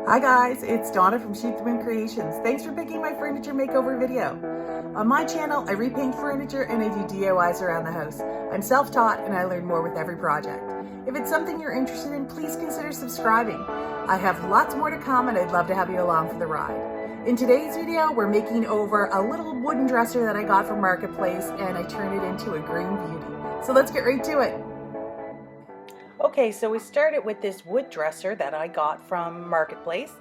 Hi guys, it's Donna from Sheathman Creations. Thanks for picking my furniture makeover video. On my channel, I repaint furniture and I do DIYs around the house. I'm self-taught and I learn more with every project. If it's something you're interested in, please consider subscribing. I have lots more to come and I'd love to have you along for the ride. In today's video, we're making over a little wooden dresser that I got from Marketplace and I turned it into a green beauty. So let's get right to it. Okay, so we started with this wood dresser that I got from Marketplace,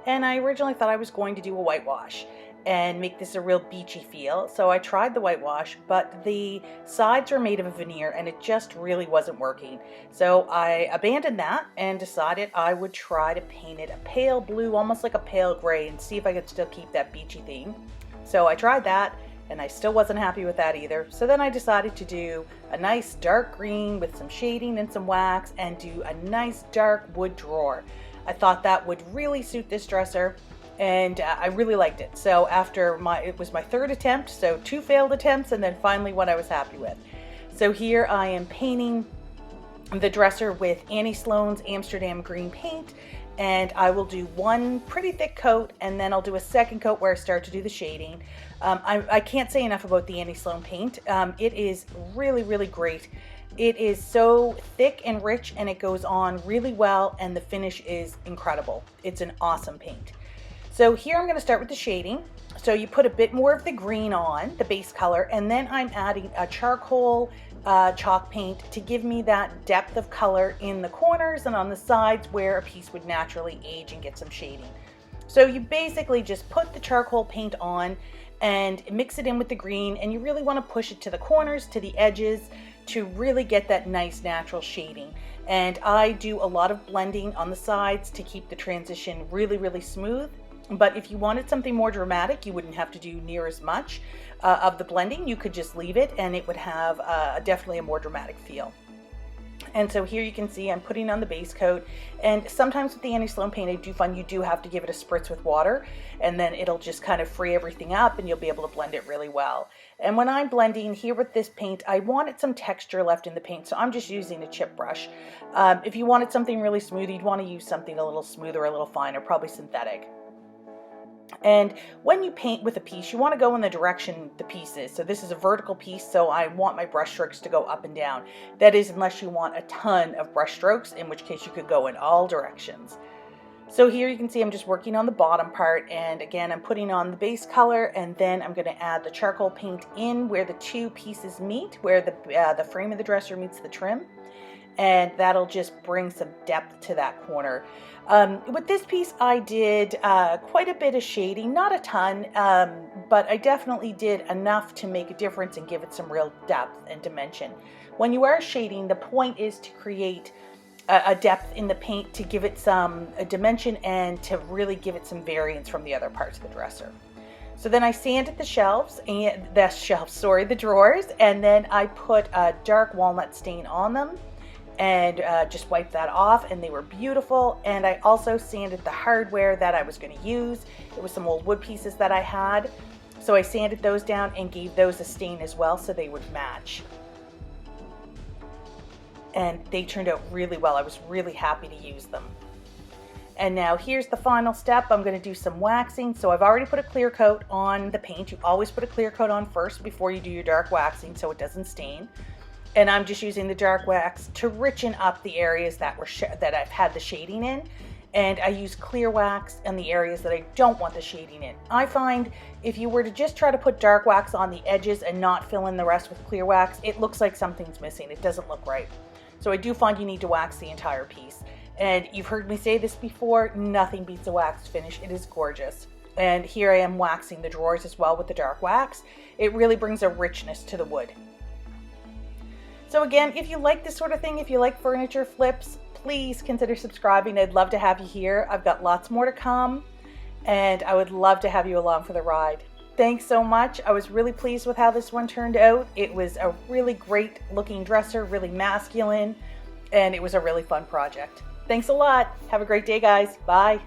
and I originally thought I was going to do a whitewash and make this a real beachy feel. So I tried the whitewash, but the sides were made of a veneer and it just really wasn't working. So I abandoned that and decided I would try to paint it a pale blue, almost like a pale gray, and see if I could still keep that beachy theme. So I tried that, and I still wasn't happy with that either. So then I decided to do a nice dark green with some shading and some wax and do a nice dark wood drawer. I thought that would really suit this dresser, and I really liked it. So it was my third attempt, so 2 failed attempts, and then finally one I was happy with. So here I am painting the dresser with Annie Sloan's Amsterdam Green paint, and I will do one pretty thick coat and then I'll do a second coat where I start to do the shading. I can't say enough about the Annie Sloan paint. It is really, really great. It is so thick and rich and it goes on really well, and the finish is incredible. It's an awesome paint. So here I'm going to start with the shading. So you put a bit more of the green on, the base color, and then I'm adding a charcoal chalk paint to give me that depth of color in the corners and on the sides where a piece would naturally age and get some shading. So you basically just put the charcoal paint on and mix it in with the green, and you really want to push it to the corners, to the edges, to really get that nice natural shading. And I do a lot of blending on the sides to keep the transition really, really smooth. But if you wanted something more dramatic, you wouldn't have to do near as much of the blending. You could just leave it and it would have definitely a more dramatic feel. And so here you can see I'm putting on the base coat, and sometimes with the Annie Sloan paint I do find you do have to give it a spritz with water, and then it'll just kind of free everything up and you'll be able to blend it really well. And when I'm blending here with this paint, I wanted some texture left in the paint, so I'm just using a chip brush. If you wanted something really smooth, you'd want to use something a little smoother, a little finer, probably synthetic. And when you paint with a piece, you want to go in the direction the piece is. So this is a vertical piece, so I want my brush strokes to go up and down. That is, unless you want a ton of brush strokes, in which case you could go in all directions. So here you can see I'm just working on the bottom part, and again I'm putting on the base color, and then I'm going to add the charcoal paint in where the two pieces meet, where the frame of the dresser meets the trim. And that'll just bring some depth to that corner. With this piece I did quite a bit of shading, not a ton, but I definitely did enough to make a difference and give it some real depth and dimension. When you are shading, the point is to create a depth in the paint to give it some dimension and to really give it some variance from the other parts of the dresser. So then I sanded the drawers, and then I put a dark walnut stain on them and just wiped that off, and they were beautiful. And I also sanded the hardware that I was going to use. It was some old wood pieces that I had, so I sanded those down and gave those a stain as well so they would match. And they turned out really well. I was really happy to use them. And now here's the final step. I'm going to do some waxing. So I've already put a clear coat on the paint. You always put a clear coat on first before you do your dark waxing so it doesn't stain. And I'm just using the dark wax to richen up the areas that I've had the shading in. And I use clear wax in the areas that I don't want the shading in. I find if you were to just try to put dark wax on the edges and not fill in the rest with clear wax, it looks like something's missing. It doesn't look right. So I do find you need to wax the entire piece. And you've heard me say this before, nothing beats a waxed finish. It is gorgeous. And here I am waxing the drawers as well with the dark wax. It really brings a richness to the wood. So again, if you like this sort of thing, if you like furniture flips, please consider subscribing. I'd love to have you here. I've got lots more to come, and I would love to have you along for the ride. Thanks so much. I was really pleased with how this one turned out. It was a really great looking dresser, really masculine, and it was a really fun project. Thanks a lot. Have a great day, guys. Bye.